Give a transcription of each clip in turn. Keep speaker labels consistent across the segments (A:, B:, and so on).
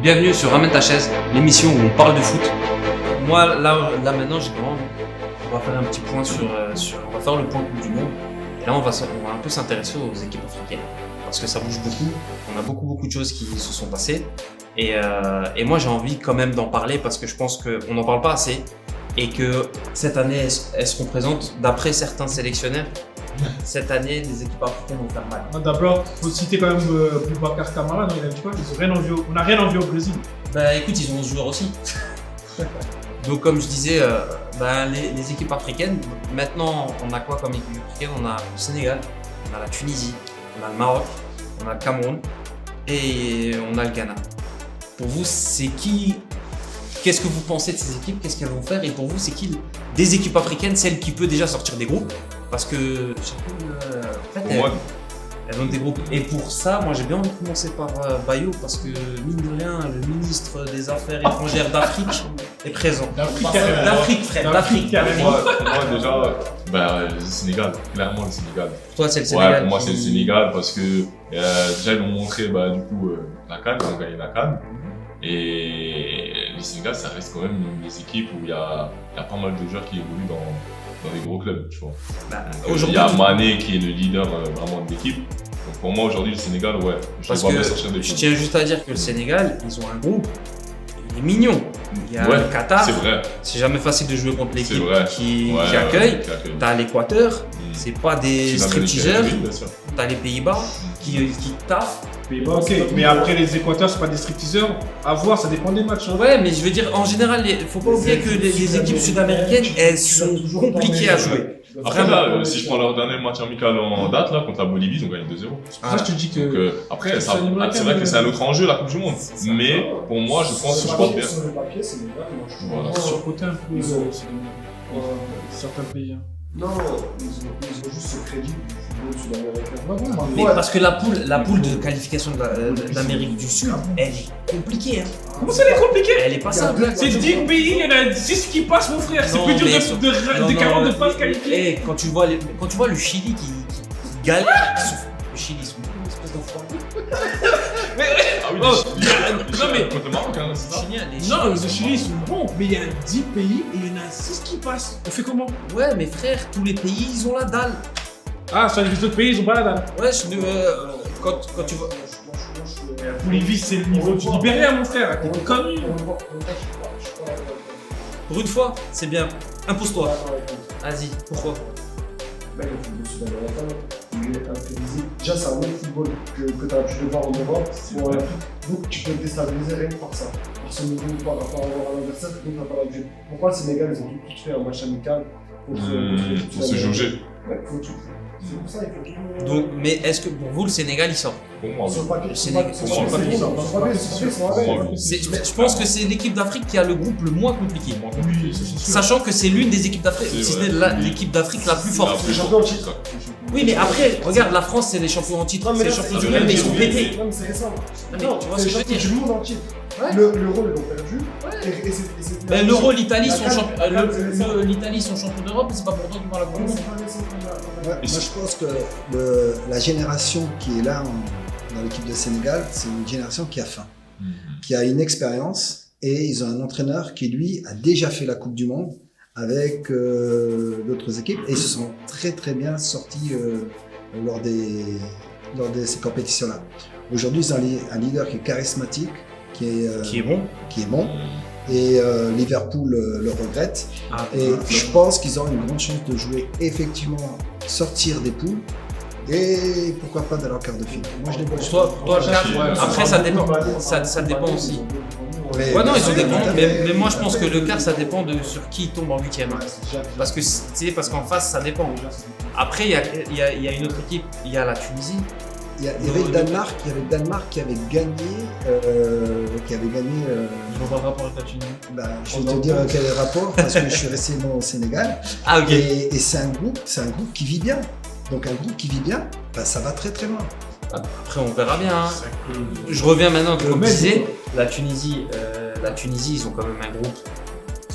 A: Bienvenue sur Ramène ta chaise, l'émission où on parle de foot. Moi, là maintenant, j'ai vraiment envie. On va faire un petit point on va faire le point Coupe du Monde. Et là, on va un peu s'intéresser aux équipes africaines. Parce que ça bouge beaucoup. On a beaucoup de choses qui se sont passées. Et moi, j'ai envie quand même d'en parler parce que je pense qu'on n'en parle pas assez. Et que cette année, elles seront présentes d'après certains sélectionneurs. Cette année, les équipes africaines vont faire mal.
B: D'abord, il faut citer quand même Boubacar Kamara. Non, il a dit quoi? On n'a rien envie au Brésil.
A: Bah écoute, ils ont 11 joueurs aussi. Donc comme je disais, les équipes africaines, maintenant on a quoi comme équipe africaine? On a le Sénégal, on a la Tunisie, on a le Maroc, on a le Cameroun et on a le Ghana. Pour vous, c'est qui? Qu'est-ce que vous pensez de ces équipes? Qu'est-ce qu'elles vont faire? Et pour vous, c'est qui des équipes africaines, celle qui peut déjà sortir des groupes? Parce que elles ont des groupes. Et pour ça, moi j'ai bien envie de commencer par Bayo parce que mine de rien, le ministre des Affaires étrangères d'Afrique est présent. D'Afrique, frère, d'Afrique.
C: Moi déjà, le Sénégal, clairement le Sénégal.
A: Pour toi, c'est le Sénégal.
C: Ouais, pour moi c'est le Sénégal parce que déjà ils m'ont montré la CAN, ils ont gagné la CAN. Et le Sénégal, ça reste quand même une des équipes où il y a pas mal de joueurs qui évoluent dans les gros clubs, tu vois. Il y a Mané qui est le leader vraiment de l'équipe. Donc pour moi aujourd'hui le Sénégal, je les vois bien sortir des
A: je tiens juste à dire que le Sénégal, ils ont un groupe, il est mignon. Il y a le Qatar,
C: c'est vrai.
A: C'est jamais facile de jouer contre l'équipe qui accueille. T'as l'Équateur, c'est pas des stripteaseurs. T'as les Pays-Bas qui taffent.
B: Ok, mais après les Équateurs, c'est pas des stripteaseurs. À voir, ça dépend des matchs. Hein.
A: Ouais, mais je veux dire, en général, faut pas oublier que les équipes sud-américaines, elles sont compliquées à jouer.
C: Après là, si je prends leur dernier match amical en date, là, contre la Bolivie, ils ont gagné 2-0.
B: C'est pour ça que je te dis que...
C: Donc, après, c'est vrai que c'est un autre enjeu, la Coupe du Monde. Mais pour moi, je pense que je porte bien.
D: Sur le papier, c'est
B: Voilà. Surcoté un peu certains pays.
D: Non, ils ont juste ce crédit du football sud-américain.
A: Mais parce que la poule de qualification d'Amérique du Sud, elle est compliquée. Hein.
B: Comment ça, elle est compliquée?
A: Elle est pas simple.
B: C'est 10 pays, il y en a 6 qui passent, mon frère. C'est plus dur de 40 de pas se qualifier.
A: Quand tu vois le Chili qui galère, le Chili, ils sont une espèce d'enfant.
C: Contre le Maroc, hein, c'est ça?
B: Non, les Chili, ils sont bons, mais il y a 10 pays et il y en a 6 qui passent. On fait comment?
A: Ouais, mais frère, tous les pays, ils ont la dalle.
B: Ah, sur les autres pays, ils ont pas la dalle.
A: Ouais, quand tu vois...
B: Bolivie, c'est le niveau du Libéria, mon frère. T'es connu.
A: Pour une fois, c'est bien. Impose-toi. Vas-y, pourquoi?
D: Le football sud-américain, il est imprévisible. Déjà, c'est un autre football que tu as l'habitude de voir en Europe. Donc, tu peux te déstabiliser rien que par ça. Par ce niveau, par rapport à l'adversaire, donc tu n'as pas l'habitude. Pourquoi le Sénégal, ils ont tout fait un match amical
C: pour se jauger.
D: Ouais, il faut tout. C'est pour ça qu'il faut tout.
A: Donc, mais est-ce que pour vous, le Sénégal, il sort?
C: Pour moi,
D: sur le papier,
A: je pense que c'est l'équipe d'Afrique qui a le groupe le moins compliqué. Sachant que c'est l'une des équipes d'Afrique, si ce n'est l'équipe d'Afrique la plus forte.
D: Les champions en titre.
A: Oui, mais après, regarde, la France, c'est les champions en titre, c'est les champions du monde, mais ils sont pétés.
D: Non, mais c'est récent.
A: Non, tu vois ce que je veux dire?
D: Du monde en titre.
A: Ouais.
D: L'Euro, ils l'ont perdu.
A: Ouais. L'Euro, l'Italie sont champions d'Europe, mais c'est pas pour toi qu'ils parlent la France.
E: Moi, je pense que la génération qui est là dans l'équipe de Sénégal, c'est une génération qui a faim, qui a une expérience, et ils ont un entraîneur qui, lui, a déjà fait la Coupe du Monde avec d'autres équipes, et ils se sont très très bien sortis lors de ces compétitions-là. Aujourd'hui, ils ont un leader qui est charismatique, qui est bon. Et Liverpool le regrette. Je pense qu'ils ont une grande chance de jouer effectivement, sortir des poules et pourquoi pas dans leur quart de finale. Moi, je les vois.
A: Toi, après, ça dépend. Ça dépend aussi. Ouais, non, ils ont des grands. Mais moi, je pense que le quart, ça dépend de sur qui tombe en 8e. Parce qu'en face, ça dépend. Après, il y a une autre équipe. Il y a la Tunisie.
E: Il y avait le Danemark qui avait gagné.
A: Je vois pas le rapport avec la Tunisie.
E: Je vais te dire quel est le rapport parce que je suis resté au Sénégal.
A: Ah, ok.
E: Et c'est un groupe qui vit bien. Donc un groupe qui vit bien, ça va très très loin.
A: Après, on verra bien. Hein. Je reviens maintenant, comme je disais, la Tunisie, ils ont quand même un groupe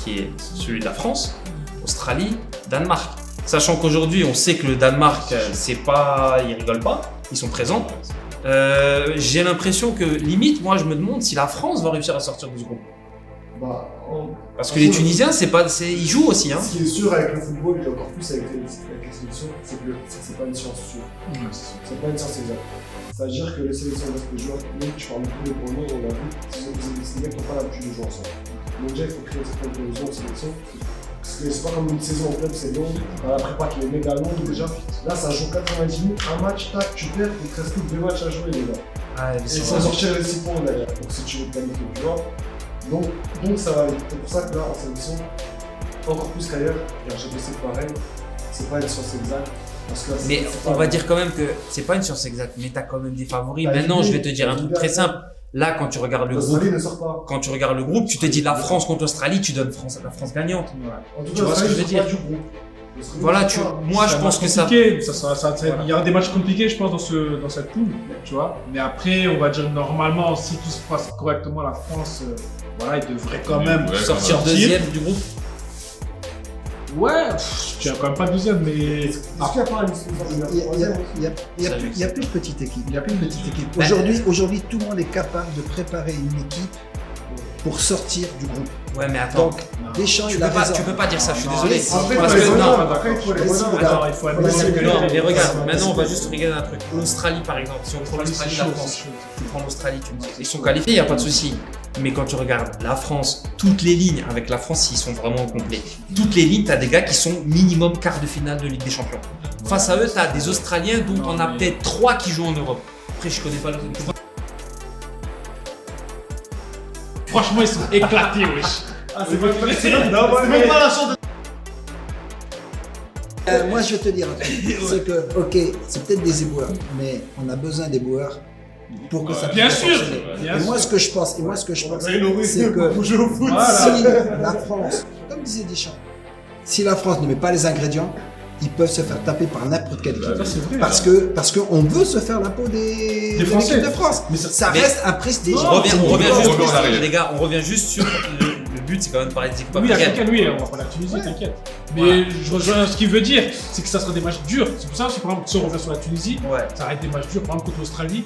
A: qui est celui de la France, Australie, Danemark. Sachant qu'aujourd'hui, on sait que le Danemark, ils rigolent pas, ils sont présents. J'ai l'impression que, limite, moi je me demande si la France va réussir à sortir de ce groupe.
D: Bah,
A: Parce que les Tunisiens, ils jouent aussi. Hein.
D: Ce qui est sûr avec le football et encore plus avec les sélections, c'est que c'est pas une science sûre. C'est pas une science exacte. C'est-à-dire que les sélections restent des joueurs, même tu parles de tous les premiers, on l'a vu, c'est des mecs qui n'ont pas l'habitude de jouer ensemble. Donc déjà, il faut créer une certaine cohésion en sélection. Parce que c'est pas comme une saison en club, c'est long. Dans la prépa qui est méga longue déjà. Là, ça joue 90 minutes, un match, tac, tu perds, il te reste plus que 2 matchs à jouer, les gars.
A: Ah,
D: Et il faut sortir les 6 points derrière. Donc si tu veux te qualifier, tu vois. Donc ça va. C'est pour ça que là, en sélection, encore plus qu'ailleurs, et en GP c'est pareil, c'est pas une science exacte. Parce que là,
A: mais on va dire quand même que c'est pas une science exacte, mais t'as quand même des favoris. Maintenant, je vais te dire un truc très simple. Là, quand tu regardes le groupe, tu te dis la France contre l'Australie, tu donnes la France gagnante.
D: En tout
A: Tu
D: cas,
A: vois ce que je veux dire? Voilà, moi je pense que ça.
B: Il y aura des matchs compliqués, je pense, dans cette poule, tu vois. Mais après, on va dire normalement, si tout se passe correctement, la France, voilà, il devrait quand même
A: sortir deuxième du groupe.
B: Ouais, tu n'as quand même pas deuxième, mais.
D: Est-ce qu'il n'y a pas une troisième?
E: Il y a plus de petites équipes. Aujourd'hui, tout le monde est capable de préparer une équipe pour sortir du groupe.
A: Ouais, mais attends.
E: Donc, Deschamps,
A: tu peux pas dire ça, je suis désolé.
B: Il faut admettre.
A: Non, mais regarde, maintenant on va juste regarder un truc. L'Australie par exemple, si on prend l'Australie, la France, tu prends l'Australie, tu me dis, ils sont qualifiés, il n'y a pas de souci. Mais quand tu regardes la France, toutes les lignes, avec la France, ils sont vraiment au complet. Toutes les lignes, tu as des gars qui sont minimum quart de finale de Ligue des Champions. Face à eux, tu as des Australiens dont on a peut-être 3 qui jouent en Europe. Après, je connais pas le.
B: Franchement, ils sont éclatés, wesh.
D: C'est même pas la chance de.
E: Moi, je vais te dire un truc. C'est que, ok, c'est peut-être des éboueurs, mais on a besoin d'éboueurs pour que ça
B: bien
E: puisse
B: sûr,
E: fonctionner.
B: bien
E: Et moi,
B: sûr.
E: ce que je pense,
D: C'est
E: que
D: pour jouer au foot.
E: si la France, comme disait Deschamps, si la France ne met pas les ingrédients, ils peuvent se faire taper par n'importe quelle équipe.
B: Ça, c'est vrai.
E: Parce qu'on veut se faire la peau de
B: Français.
E: l'équipe de France.
B: Mais
E: Ça
A: mais-
E: reste un prestige.
A: On revient juste,
C: on arrive.
A: les gars, on revient juste sur le but, c'est quand même de parler des équipes
B: Oui,
A: africaines.
B: africaine, oui, on va pas la Tunisie, t'inquiète. Mais je rejoins ce qu'il veut dire, c'est que ça sera des matchs durs. C'est pour ça que, par exemple, si on revient sur la Tunisie,
A: Ouais.
B: ça va être des matchs durs, par exemple, contre l'Australie.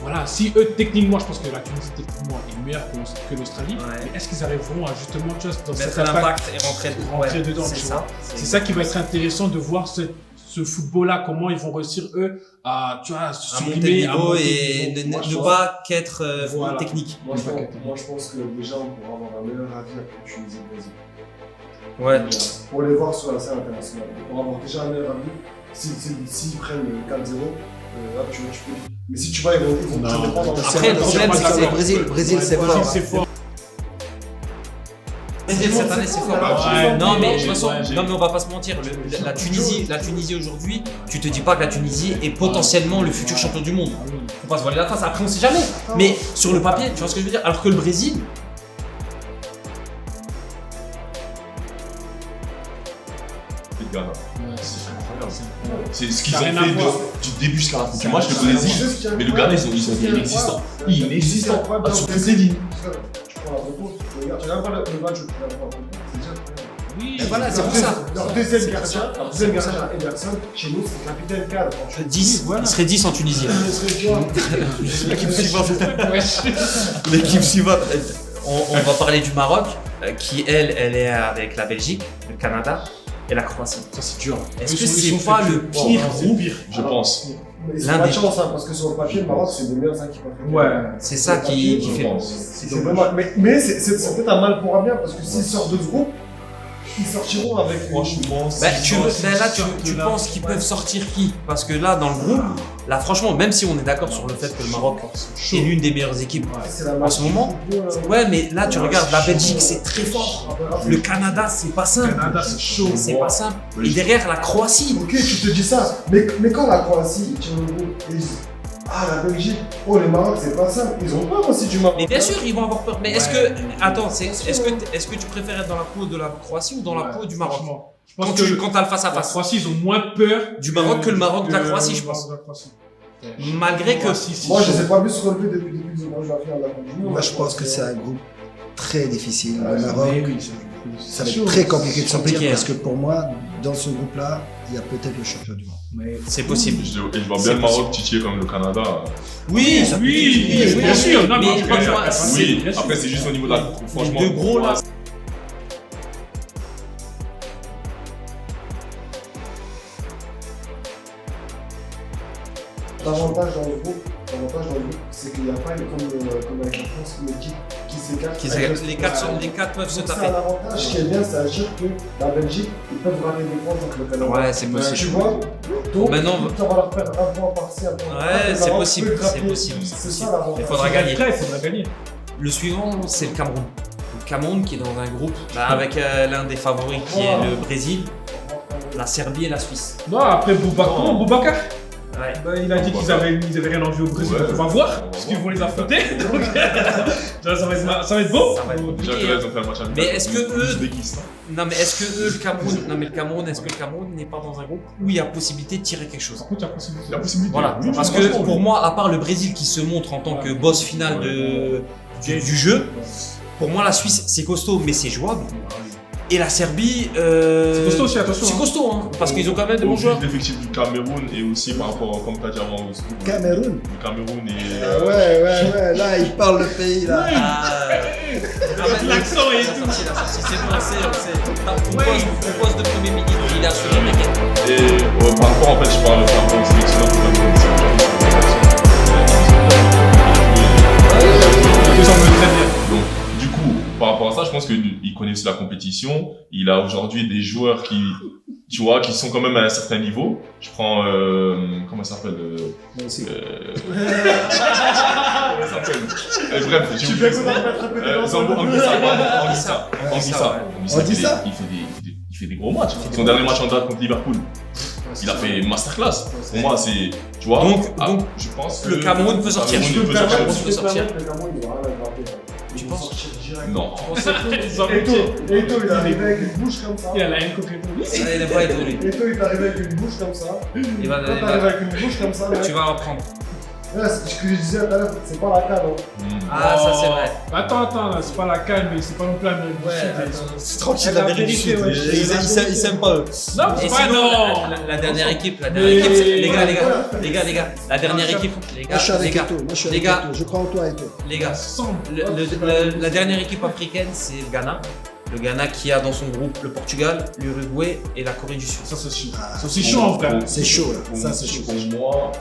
B: Voilà, si eux, techniquement, je pense que la Tunisie, techniquement, est meilleure que l'Australie.
A: Ouais.
B: Mais est-ce qu'ils arriveront à justement, tu vois, dans
A: Mettre
B: cet impact,
A: l'impact et rentrer
B: dedans,
A: c'est
B: tu
A: ça.
B: vois. C'est ça qui va être intéressant de voir ce football-là, comment ils vont réussir, eux, à, tu vois,
A: À
B: sublimer,
A: monter le
B: à
A: niveau
B: monter
A: et
B: le niveau. Moi, je
A: ne
B: pense-
A: pas qu'être
B: Voilà.
A: technique.
D: Moi, je pense que déjà, on pourra avoir un meilleur avis après Tunisie et Brésil.
A: Ouais.
D: Pour les voir sur la scène internationale. Pour avoir déjà un meilleur avis, s'ils prennent le 4-0, là, tu peux. Mais si tu vois, ils vont
B: Non.
D: te dépendre.
A: Après, le problème, c'est que
E: le Brésil, c'est
B: Brésil,
E: fort.
B: c'est fort.
A: Cette année, c'est fort.
B: Ouais,
A: Non, mais de
B: j'ai-
A: toute façon,
B: ouais, j'ai-
A: non, mais on va pas se mentir. La Tunisie aujourd'hui, tu te dis pas que la Tunisie est potentiellement le futur champion du monde. Faut pas se voiler la face. Après, on sait jamais. Mais sur le papier, tu vois ce que je veux dire. Alors que le Brésil,
C: Le Ghana.
B: C'est incroyable.
C: C'est ce qu'ils
B: Ça
C: ont
B: a rien à
C: fait
B: voir.
C: du début jusqu'à la fin du match, le Brésil. Mais le Ghana, ils sont inexistants. Inexistants. Sur toutes les lignes.
D: Tu prends la photo, tu regardes pas le match où tu vas voir la photo, c'est déjà incroyable.
B: Oui,
A: Et voilà, c'est pour ça.
D: Leur deuxième gardien, Ederson, chez nous, c'est capitaine cadre.
A: 10,
B: Voilà.
A: il serait 10 en Tunisie.
D: L'équipe suivante.
A: L'équipe suivante, on va parler du Maroc, qui elle est avec la Belgique, le Canada et la Croatie.
B: Ça, c'est dur.
A: Est-ce que c'est pas le pire groupe?
C: Je pense.
D: Mais ils ont pas de chance, hein, parce que sur le papier, le Maroc, c'est une des meilleures équipes africaines.
B: Ouais.
A: C'est ça qui
C: Je
A: fait.
C: pense.
D: C'est vraiment. Mais c'est peut-être un mal pour un bien, parce que s'ils sortent de ce groupe, ils sortiront avec.
C: Franchement,
A: Bah, là, tu penses qu'ils peuvent sortir qui? Parce que là, dans le groupe, là, franchement, même si on est d'accord sur le fait que le Maroc est l'une des meilleures équipes
D: C'est la
A: en ce moment, ouais, mais là, tu regardes, la Belgique, c'est très fort. Le Canada, c'est pas simple.
B: Canada, c'est chaud.
A: C'est pas simple. Et derrière, la Croatie.
D: Ok, tu te dis ça, mais quand la Croatie tient le groupe et ils disent ah, la Belgique, oh, le Maroc, c'est pas simple, ils ont peur aussi du Maroc.
A: Mais bien sûr, ils vont avoir peur. Mais est-ce que, attends, est-ce que tu préfères être dans la peau de la Croatie ou dans la peau du Maroc?
B: Franchement. Je pense que
A: Quand t'as le face à
B: la
A: face.
B: Croatie, ils ont moins peur
A: Du Maroc que le Maroc de la Croatie, je
B: du
A: pense.
B: Maroc de la Croatie.
A: Malgré que.
D: Moi, je les ai pas vus se relever depuis qu'ils ont joué la finale de la Coupe du Monde.
E: Moi, je pense que c'est un groupe très difficile. Le
D: Ouais,
E: Maroc,
B: Mais oui,
E: ça va être très compliqué de sortir
A: compliqué,
E: parce que pour moi, dans ce groupe-là, il y a peut-être le champion du monde.
B: Mais
A: C'est possible.
C: Et je vois
A: C'est
C: bien le Maroc titiller comme le Canada.
A: Oui,
B: oui, bien sûr. Non,
A: mais
B: mais je crois que
A: pour moi,
B: ça-
C: Oui,
B: bien sûr.
C: après c'est juste au niveau de la. Franchement,
A: deux gros là.
D: L'avantage dans le groupe, c'est qu'il n'y a pas comme avec la France une équipe qui s'écarte.
A: Les quatre peuvent se
D: Donc, c'est
A: taper.
D: un avantage. Ce qui est bien, c'est à dire que la Belgique, ils peuvent ramener des points contre le Canada.
A: Ouais, c'est
D: Tu
A: possible.
D: vois, donc
A: Maintenant,
D: tu vas leur perdre un point par-ci, un point par-là.
A: Ouais,
D: Le
A: c'est
D: Maroc
A: possible,
D: peut
A: c'est
D: gratter.
A: possible.
D: C'est ça l'avantage.
A: Il faudra gagner.
B: Après, il faudra gagner.
A: Le suivant, c'est le Cameroun. Le Cameroun qui est dans un groupe avec l'un des favoris qui est le Brésil, la Serbie et la Suisse.
B: Non, après Boubacar,
A: Ouais.
B: bah, il a dit qu'ils avaient rien envie au Brésil.
C: Ouais.
B: On va voir, parce qu'ils vont les affronter. Donc, ça va être beau.
A: Ça va être
C: déjà que
A: compliqué.
C: là, ils ont fait un match amical.
A: Mais est-ce que eux-
C: L'Ouzbékistan.
A: Non mais est-ce que eux, le Cameroun, est-ce que le Cameroun n'est pas dans un groupe où il y a possibilité de tirer quelque chose?
B: Par contre, il y a possibilité.
C: La possibilité.
A: Voilà,
C: Oui,
A: parce que
C: franchement,
A: pour
C: oui.
A: moi, à part le Brésil qui se montre en tant que boss final du jeu, pour moi la Suisse c'est costaud mais c'est jouable. Et la Serbie,
B: C'est costaud aussi, attention.
A: c'est
B: hein.
A: costaud hein, parce qu'ils ont quand même de
C: Au
A: bons
C: vu
A: joueurs.
C: de l'effectif du Cameroun et aussi par rapport, comme tu as dit avant, au
E: Cameroun.
C: du Cameroun et.
E: Ouais, là, il parle le pays, là.
B: L'accent et tout.
A: C'est bon, on poste de premier ministre, il est assuré t'inquiète.
C: Et par rapport, en fait, je parle par rapport au sélectionneur du Cameroun.
B: Ils s'en veulent très bien.
C: Donc, du coup, par rapport à ça, je pense qu'il connaît aussi la compétition. Il a aujourd'hui des joueurs qui, tu vois, qui sont quand même à un certain niveau. Je prends, comment ça s'appelle
E: Moi aussi.
C: Comment ça s'appelle bref, j'ai
D: Tu
C: oublié
D: fais
C: son
D: comment
C: nom.
D: mettre répéter dans
C: Zambo
D: son
C: Anguissa,
A: Anguissa,
C: Anguissa, il fait des gros matchs. Son dernier match en date contre Liverpool, il a fait masterclass. Pour moi, c'est, tu vois.
A: Donc,
C: je pense que
A: le Cameroun peut sortir.
C: Cameroun
D: Tu peux
C: peut
D: me
C: sortir.
D: permettre,
A: Tu
D: tu
A: peux
D: peux
A: sortir.
D: permettre, le Cameroun, il va rien gratter.
A: Tu
D: Ils vont
A: penses?
D: sortir direct.
C: Non.
B: Ils ont
D: Eto, il est arrivé avec une bouche comme ça.
B: Il a la haine contre Eto.
A: Il n'est pas étonné.
D: Eto, il est arrivé avec une bouche comme ça.
A: Il va,
D: Quand t'arrives avec une bouche comme ça,
A: tu vas en prendre.
D: là, ce que je disais tout à l'heure, c'est pas la canne.
A: Ah, ça c'est vrai.
B: Attends, là, c'est pas la canne, mais c'est pas non plus l'Amérique du Sud.
A: c'est
B: tranquille, l'Amérique du Sud.
A: Ils s'aiment pas eux.
B: Non,
A: Et
B: c'est pas
A: sinon,
B: non.
A: la dernière équipe,
B: Mais-
A: c'est- les gars, la dernière équipe,
E: Moi, je suis avec Eto. Moi, je suis
A: les
E: avec
A: gars.
E: Eto. Je crois en toi, Eto.
A: les gars,
B: Semble.
A: la dernière équipe africaine, c'est le Ghana. Le Ghana qui a dans son groupe le Portugal, l'Uruguay et la Corée du Sud.
B: Ça, c'est chaud.
E: Ah,
B: Ça, c'est chaud en vrai.
E: C'est chaud, là. Ça, c'est chaud.
C: Pour moi,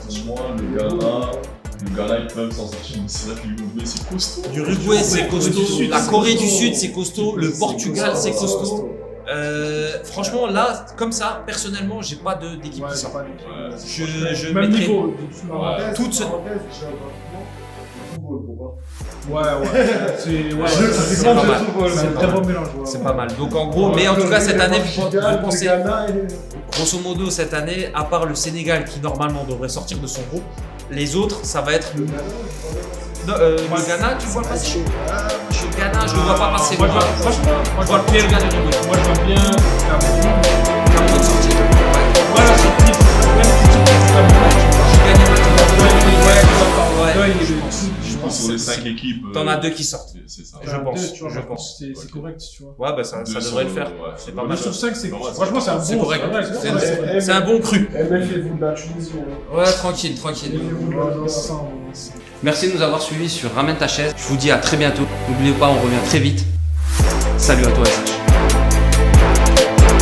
C: le Ghana, ils peuvent s'en sortir. Mais c'est vrai que l'Uruguay, c'est costaud.
A: L'Uruguay, c'est
B: Corée du
A: costaud.
B: Sud,
A: La
B: c'est
A: Corée du
B: costaud.
A: Sud, c'est costaud. Le Portugal, c'est costaud. Franchement, là, comme ça, personnellement, j'ai pas d'équipe
B: Ouais,
A: qui
B: c'est
A: sort.
B: pas
A: Je
B: Même
A: mettrais-
B: niveau.
A: Toute ce-
B: Ouais. C'est
A: C'est pas mal.
B: C'est un très bon mélange.
A: C'est pas mal. Donc en gros, mais en tout cas cette année, vous pensez, grosso modo cette année, à part le Sénégal qui normalement devrait sortir de son groupe, les autres, ça va être le Ghana, tu vois le passer. Le Ghana, je le vois pas passer.
B: Moi, franchement, moi, je vois bien.
A: Portugal et l'Uruguay.
B: Moi, je vois bien.
A: Cameroun sortir. Ouais.
B: Voilà, surprise. Même si tu penses que
A: J'ai gagné le match. Ouais,
C: Je pense sur les 5 équipes.
A: T'en as 2 qui sortent.
C: C'est ça.
A: Je pense.
B: C'est correct, tu vois.
A: Ouais, bah ça devrait le faire. C'est pas mal.
B: 2 sur 5, c'est.
C: Pas mal,
B: Franchement, c'est un bon.
A: C'est correct.
B: Ouais,
A: C'est un bon cru.
D: Méfiez-vous de la Tunisie.
A: Ouais, tranquille.
B: Méfiez-vous de la sang.
A: Merci de nous avoir suivis sur Ramène ta chaise. Je vous dis à très bientôt. N'oubliez pas, on revient très vite. Salut à toi, SH.